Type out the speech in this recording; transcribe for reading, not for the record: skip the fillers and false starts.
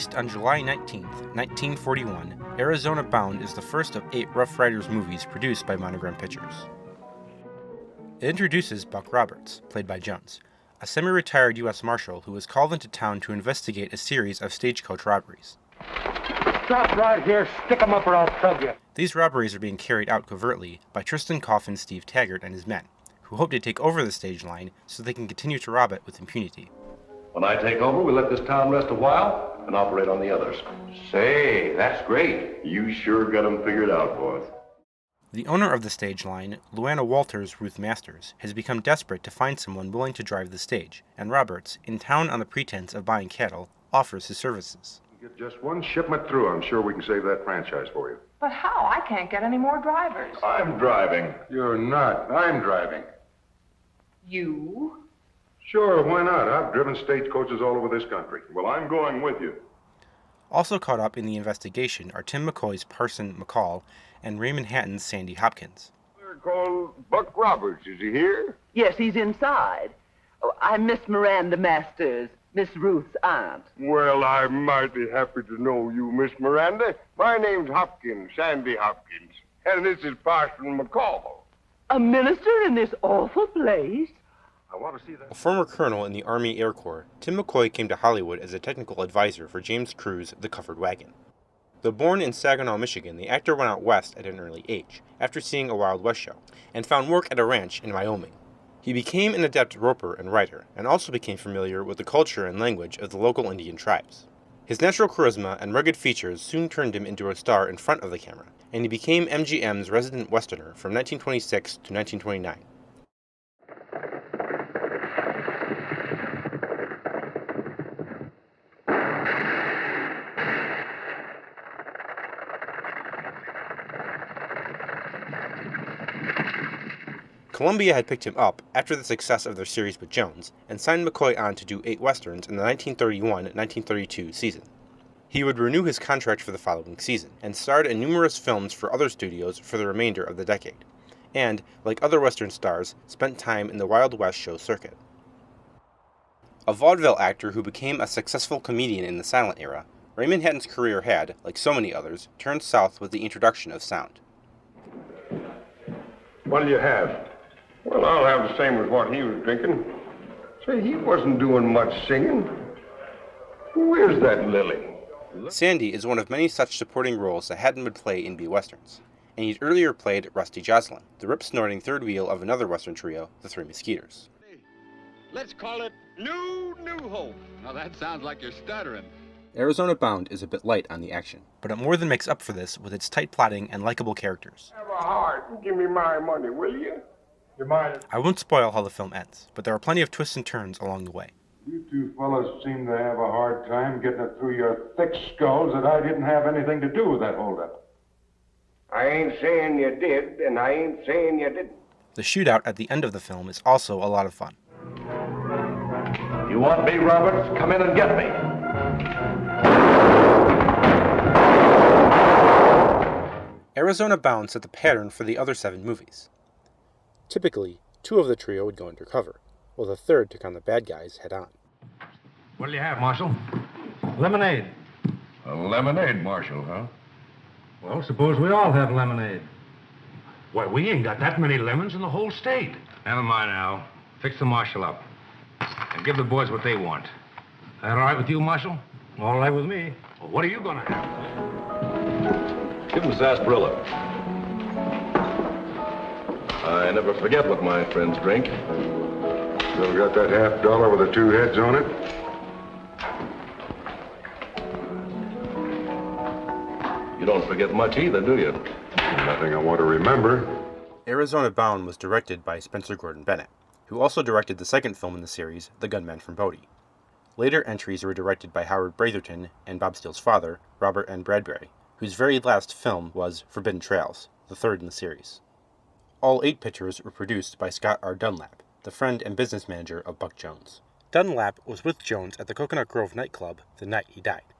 Released on July 19, 1941, Arizona Bound is the first of 8 Rough Riders movies produced by Monogram Pictures. It introduces Buck Roberts, played by Jones, a semi-retired U.S. Marshal who was called into town to investigate a series of stagecoach robberies. Stop right here, stick 'em up or I'll plug you. These robberies are being carried out covertly by Tristan Coffin Steve Taggart and his men, who hope to take over the stage line so they can continue to rob it with impunity. When I take over, we'll let this town rest a while and operate on the others. Say, that's great. You sure got them figured out, boss. The owner of the stage line, Luana Walters Ruth Masters, has become desperate to find someone willing to drive the stage, and Roberts, in town on the pretense of buying cattle, offers his services. Get just one shipment through. I'm sure we can save that franchise for you. But how? I can't get any more drivers. I'm driving. You're not. I'm driving. You? Sure, why not? I've driven stagecoaches all over this country. Well, I'm going with you. Also caught up in the investigation are Tim McCoy's Parson McCall and Raymond Hatton's Sandy Hopkins. We're called Buck Roberts. Is he here? Yes, he's inside. Oh, I'm Miss Miranda Masters, Miss Ruth's aunt. Well, I'm mighty happy to know you, Miss Miranda. My name's Hopkins, Sandy Hopkins. And this is Parson McCall. A minister in this awful place? I want to see that. A former colonel in the Army Air Corps, Tim McCoy came to Hollywood as a technical advisor for James Crew's The Covered Wagon. Though born in Saginaw, Michigan, the actor went out west at an early age, after seeing a Wild West show, and found work at a ranch in Wyoming. He became an adept roper and writer, and also became familiar with the culture and language of the local Indian tribes. His natural charisma and rugged features soon turned him into a star in front of the camera, and he became MGM's resident Westerner from 1926 to 1929. Columbia had picked him up after the success of their series with Jones and signed McCoy on to do 8 westerns in the 1931-1932 season. He would renew his contract for the following season and starred in numerous films for other studios for the remainder of the decade, and, like other western stars, spent time in the Wild West show circuit. A vaudeville actor who became a successful comedian in the silent era, Raymond Hatton's career had, like so many others, turned south with the introduction of sound. What'll you have? Well, I'll have the same as what he was drinking. Say, he wasn't doing much singing. Who is that Lily? Sandy is one of many such supporting roles that Hatton would play in B-westerns, and he'd earlier played Rusty Jocelyn, the rip-snorting third wheel of another western trio, the Three Muskeeters. Let's call it New Hope. Now that sounds like you're stuttering. Arizona Bound is a bit light on the action, but it more than makes up for this with its tight plotting and likable characters. Have a heart. Give me my money, will you? You mind? I won't spoil how the film ends, but there are plenty of twists and turns along the way. You two fellas seem to have a hard time getting it through your thick skulls that I didn't have anything to do with that holdup. I ain't saying you did, and I ain't saying you didn't. The shootout at the end of the film is also a lot of fun. You want me, Roberts? Come in and get me. Arizona Bound set the pattern for the other 7 movies. Typically, 2 of the trio would go undercover, while the third took on the bad guys head-on. What'll you have, Marshal? Lemonade. A lemonade, Marshal, huh? Well, suppose we all have lemonade. Why, we ain't got that many lemons in the whole state. Never mind, Al. Fix the Marshal up. And give the boys what they want. That all right with you, Marshal? All right with me. Well, what are you gonna have? Give him sarsaparilla. I never forget what my friends drink. Still got that $50 with the 2 heads on it? You don't forget much either, do you? Nothing I want to remember. Arizona Bound was directed by Spencer Gordon Bennet, who also directed the second film in the series, The Gunman from Bodie. Later entries were directed by Howard Bratherton and Bob Steele's father, Robert N. Bradbury, whose very last film was Forbidden Trails, the third in the series. All 8 pictures were produced by Scott R. Dunlap, the friend and business manager of Buck Jones. Dunlap was with Jones at the Coconut Grove nightclub the night he died.